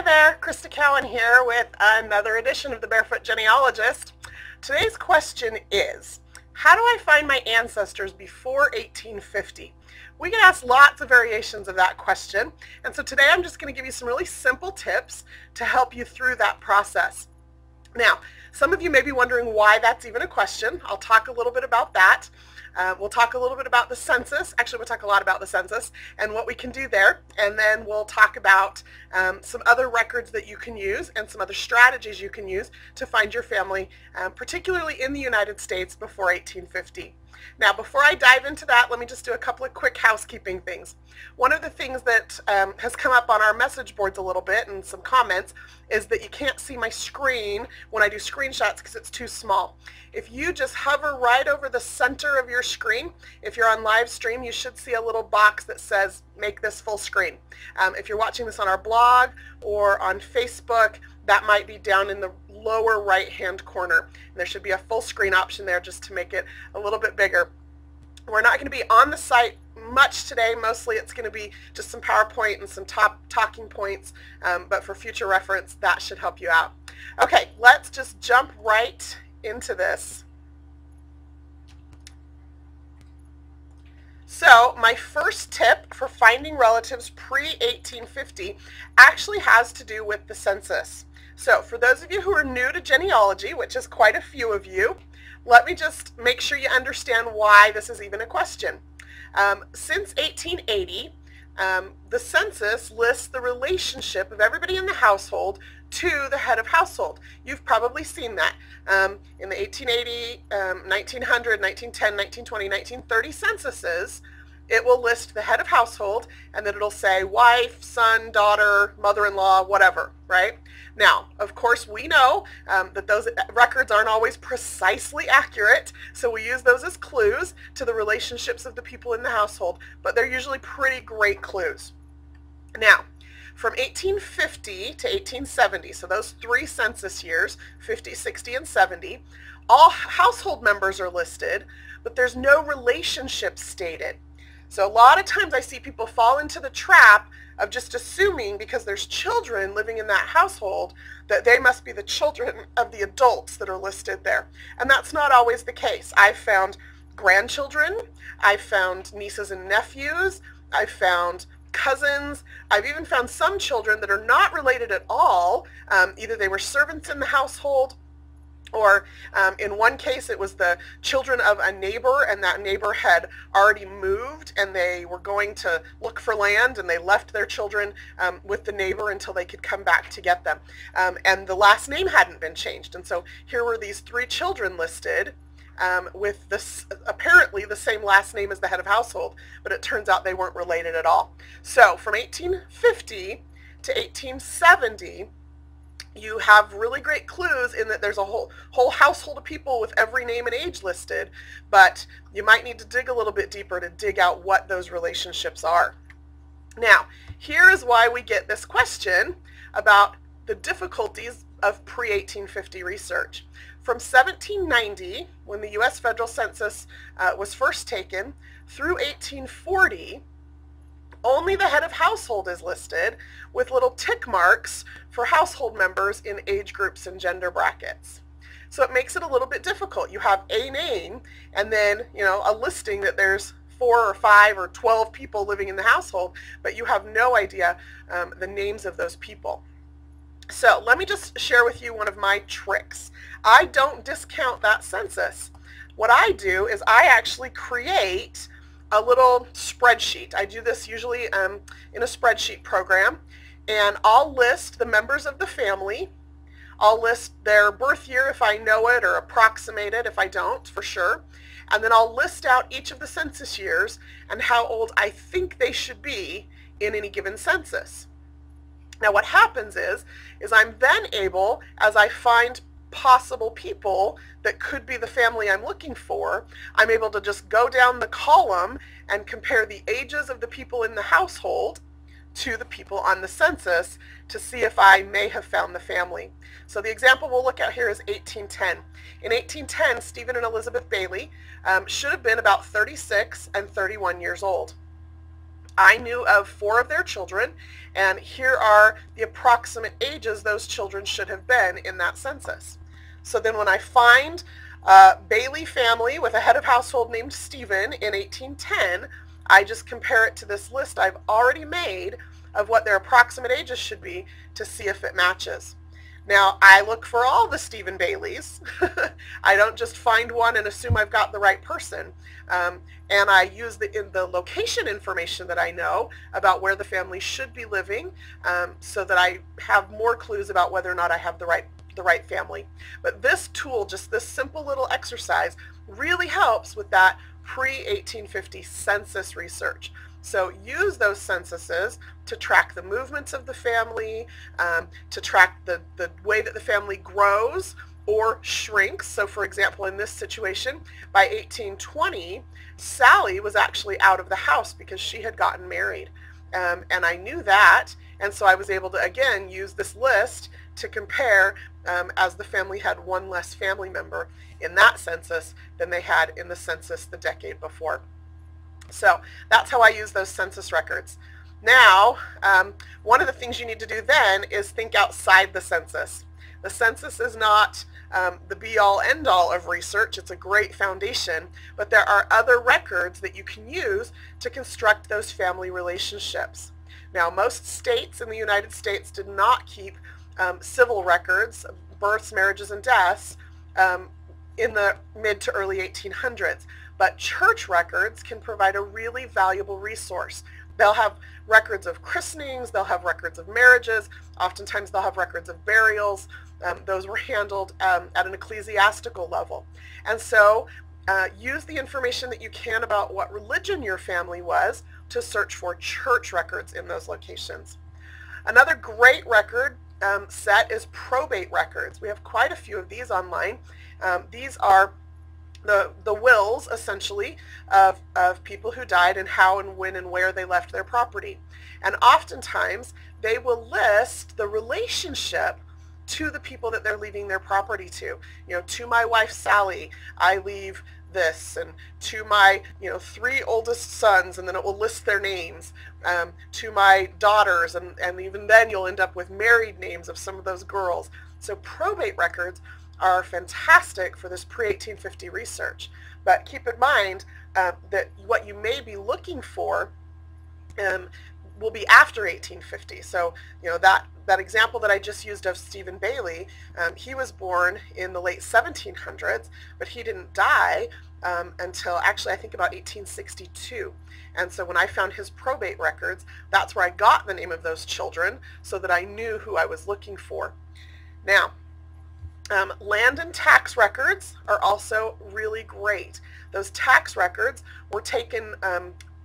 there, Krista Cowan here with another edition of the Barefoot Genealogist. Today's question is, how do I find my ancestors before 1850? We get asked lots of variations of that question, and so today I'm just going to give you some really simple tips to help you through that process. Now, some of you may be wondering why that's even a question. I'll talk a little bit about that. We'll talk a little bit about the census. Actually, we'll talk a lot about the census and what we can do there. And then we'll talk about some other records that you can use and some other strategies you can use to find your family, particularly in the United States before 1850. Now, before I dive into that, let me just do a couple of quick housekeeping things. One of the things that has come up on our message boards a little bit and some comments is that you can't see my screen when I do screenshots because it's too small. If you just hover right over the center of your screen, if you're on live stream, you should see a little box that says make this full screen. If you're watching this on our blog or on Facebook, that might be down in the lower right hand corner. And there should be a full screen option there just to make it a little bit bigger. We're not going to be on the site much today. Mostly it's going to be just some PowerPoint and some top talking points, but for future reference that should help you out. Okay, let's just jump right into this. So my first tip for finding relatives pre-1850 actually has to do with the census. So for those of you who are new to genealogy, which is quite a few of you, let me just make sure you understand why this is even a question. Since 1880, the census lists the relationship of everybody in the household to the head of household. You've probably seen that in the 1880, 1900, 1910, 1920, 1930 censuses. It will list the head of household, and then it'll say wife, son, daughter, mother-in-law, whatever, right? Now, of course, we know that those records aren't always precisely accurate, so we use those as clues to the relationships of the people in the household, but they're usually pretty great clues. Now, from 1850 to 1870, so those three census years, 50, 60, and 70, all household members are listed, but there's no relationship stated. So a lot of times I see people fall into the trap of just assuming because there's children living in that household that they must be the children of the adults that are listed there. And that's not always the case. I've found grandchildren, I've found nieces and nephews, I've found cousins, I've even found some children that are not related at all. Either they were servants in the household, or in one case it was the children of a neighbor, and that neighbor had already moved and they were going to look for land, and they left their children with the neighbor until they could come back to get them. And the last name hadn't been changed, and so here were these three children listed with this apparently the same last name as the head of household, but it turns out they weren't related at all. So from 1850 to 1870, you have really great clues in that there's a whole household of people with every name and age listed, but you might need to dig a little bit deeper to dig out what those relationships are. Now, here is why we get this question about the difficulties of pre-1850 research. From 1790, when the U.S. federal census was first taken, through 1840, only the head of household is listed with little tick marks for household members in age groups and gender brackets. So it makes it a little bit difficult. You have a name and then, a listing that there's 4 or 5 or 12 people living in the household, but you have no idea the names of those people. So let me just share with you one of my tricks. I don't discount that census. What I do is I actually create a little spreadsheet. I do this usually in a spreadsheet program, and I'll list the members of the family. I'll list their birth year if I know it, or approximate it if I don't, for sure. And then I'll list out each of the census years and how old I think they should be in any given census. Now what happens is I'm then able, as I find possible people that could be the family I'm looking for, I'm able to just go down the column and compare the ages of the people in the household to the people on the census to see if I may have found the family. So the example we'll look at here is 1810. In 1810, Stephen and Elizabeth Bailey should have been about 36 and 31 years old. I knew of 4 of their children, and here are the approximate ages those children should have been in that census. So then when I find a Bailey family with a head of household named Stephen in 1810, I just compare it to this list I've already made of what their approximate ages should be to see if it matches. Now, I look for all the Stephen Baileys. I don't just find one and assume I've got the right person. And I use the location information that I know about where the family should be living, so that I have more clues about whether or not I have the right family. But this tool, just this simple little exercise, really helps with that pre-1850 census research. So use those censuses to track the movements of the family, to track the way that the family grows or shrinks. So for example, in this situation, by 1820, Sally was actually out of the house because she had gotten married. And I knew that, and so I was able to, again, use this list to compare as the family had one less family member in that census than they had in the census the decade before. So that's how I use those census records. Now, one of the things you need to do then is think outside the census. The census is not the be-all, end-all of research. It's a great foundation, but there are other records that you can use to construct those family relationships. Now, most states in the United States did not keep civil records, births, marriages, and deaths in the mid to early 1800s. But church records can provide a really valuable resource. They'll have records of christenings, they'll have records of marriages, oftentimes they'll have records of burials. Those were handled at an ecclesiastical level. And so use the information that you can about what religion your family was to search for church records in those locations. Another great record set is probate records. We have quite a few of these online. These are the wills, essentially, of people who died and how and when and where they left their property. And oftentimes, they will list the relationship to the people that they're leaving their property to. You know, to my wife, Sally, I leave this, and to my 3 oldest sons, and then it will list their names, to my daughters, and even then you'll end up with married names of some of those girls. So probate records are fantastic for this pre-1850 research, but keep in mind that what you may be looking for will be after 1850. So that example that I just used of Stephen Bailey, he was born in the late 1700s, but he didn't die until actually I think about 1862. And so when I found his probate records, that's where I got the name of those children so that I knew who I was looking for. Now, land and tax records are also really great. Those tax records were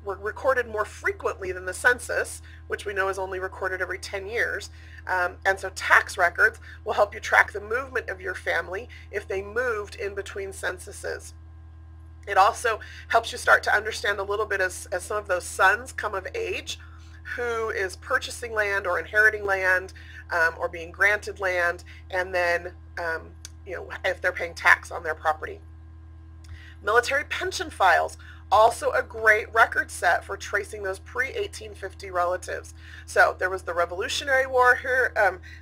were recorded more frequently than the census, which we know is only recorded every 10 years. And so tax records will help you track the movement of your family if they moved in between censuses. It also helps you start to understand a little bit as some of those sons come of age, who is purchasing land or inheriting land or being granted land, and then if they're paying tax on their property. Military pension files, also a great record set for tracing those pre-1850 relatives. So there was the Revolutionary War here,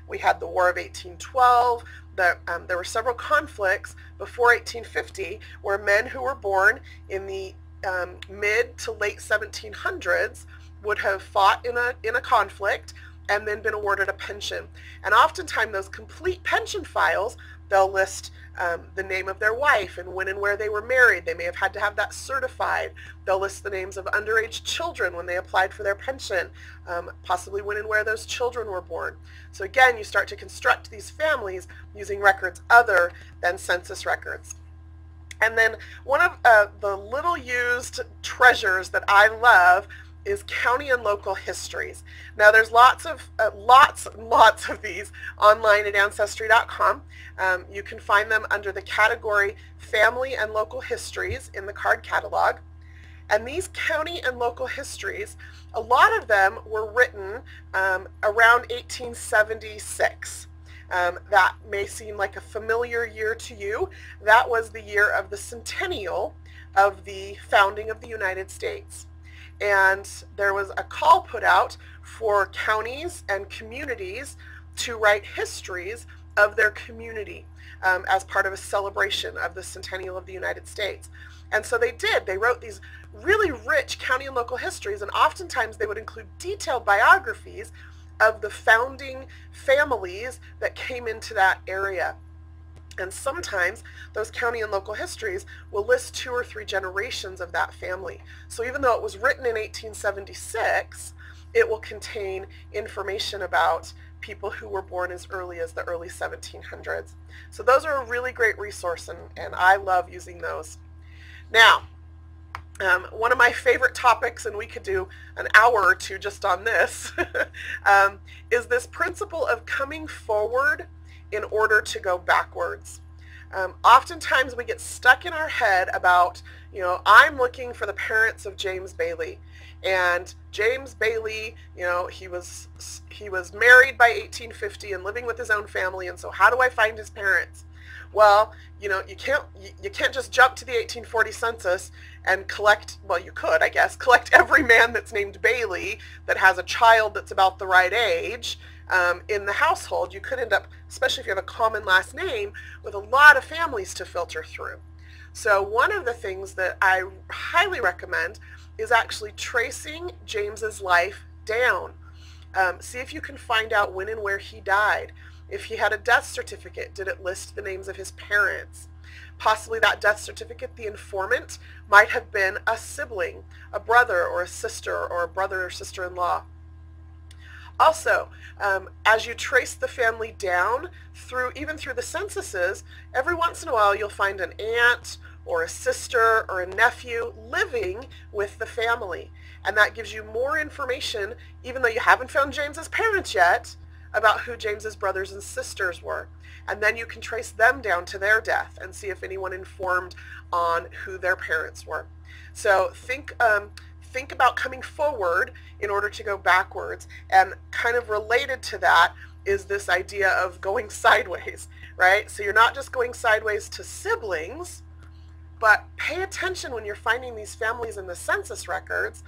we had the War of 1812, there were several conflicts before 1850 where men who were born in the mid to late 1700s would have fought in a conflict and then been awarded a pension. And oftentimes those complete pension files, they'll list the name of their wife and when and where they were married. They may have had to have that certified. They'll list the names of underage children when they applied for their pension, possibly when and where those children were born. So again, you start to construct these families using records other than census records. And then one of the little used treasures that I love is county and local histories. Now there's lots of these online at Ancestry.com. You can find them under the category Family and Local Histories in the card catalog. And these county and local histories, a lot of them were written around 1876. That may seem like a familiar year to you. That was the year of the centennial of the founding of the United States. and there was a call put out for counties and communities to write histories of their community as part of a celebration of the centennial of the United States. And so they did. They wrote these really rich county and local histories, and oftentimes they would include detailed biographies of the founding families that came into that area. And sometimes those county and local histories will list 2 or 3 generations of that family. So even though it was written in 1876, it will contain information about people who were born as early as the early 1700s. So those are a really great resource, and I love using those. Now, one of my favorite topics, and we could do an hour or 2 just on this, is this principle of coming forward in order to go backwards. Oftentimes we get stuck in our head about, I'm looking for the parents of James Bailey. And James Bailey, he was married by 1850 and living with his own family, and so how do I find his parents? Well, you can't just jump to the 1840 census and collect, well, you could, I guess, collect every man that's named Bailey that has a child that's about the right age in the household. You could end up, especially if you have a common last name, with a lot of families to filter through. So one of the things that I highly recommend is actually tracing James's life down. See if you can find out when and where he died. If he had a death certificate, did it list the names of his parents? Possibly that death certificate, the informant, might have been a sibling, a brother or a sister or a brother or sister-in-law. Also, as you trace the family down, even through the censuses, every once in a while you'll find an aunt or a sister or a nephew living with the family. And that gives you more information, even though you haven't found James's parents yet, about who James's brothers and sisters were. And then you can trace them down to their death and see if anyone informed on who their parents were. So think about coming forward in order to go backwards, and kind of related to that is this idea of going sideways, right? So you're not just going sideways to siblings, but pay attention when you're finding these families in the census records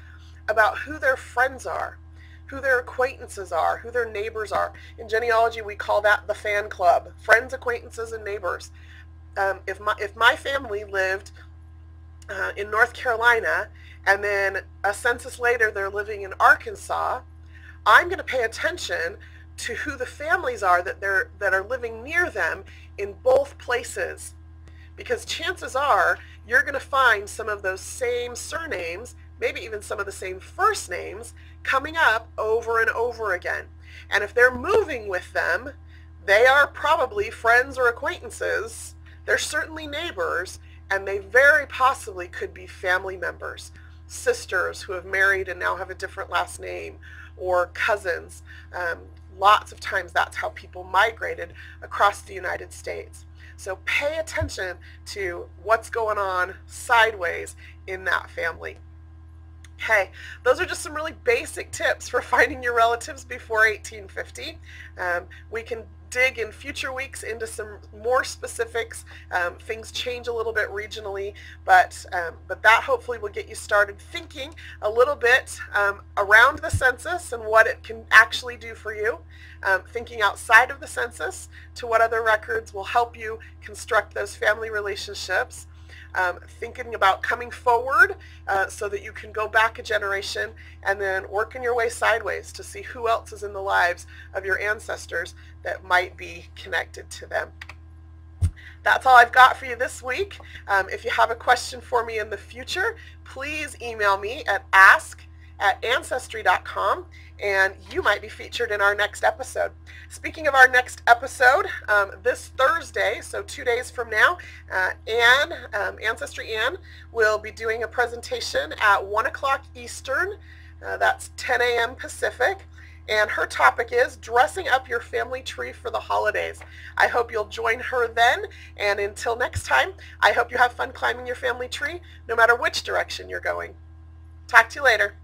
about who their friends are, who their acquaintances are, who their neighbors are. In genealogy, we call that the fan club, friends, acquaintances, and neighbors. If my family lived in North Carolina, and then a census later they're living in Arkansas, I'm going to pay attention to who the families are that are living near them in both places. Because chances are you're going to find some of those same surnames, maybe even some of the same first names, coming up over and over again. And if they're moving with them, they are probably friends or acquaintances. They're certainly neighbors, and they very possibly could be family members, sisters who have married and now have a different last name, or cousins. Lots of times that's how people migrated across the United States. So pay attention to what's going on sideways in that family. Okay, those are just some really basic tips for finding your relatives before 1850. We can dig in future weeks into some more specifics. Things change a little bit regionally, but that hopefully will get you started thinking a little bit around the census and what it can actually do for you. Thinking outside of the census to what other records will help you construct those family relationships. Thinking about coming forward so that you can go back a generation, and then working your way sideways to see who else is in the lives of your ancestors that might be connected to them. That's all I've got for you this week. If you have a question for me in the future, please email me at ask@ancestry.com, and you might be featured in our next episode. Speaking of our next episode, this Thursday, so 2 days from now, Ancestry Ann will be doing a presentation at 1 o'clock Eastern, that's 10 a.m. Pacific, and her topic is dressing up your family tree for the holidays. I hope you'll join her then, and until next time, I hope you have fun climbing your family tree, no matter which direction you're going. Talk to you later.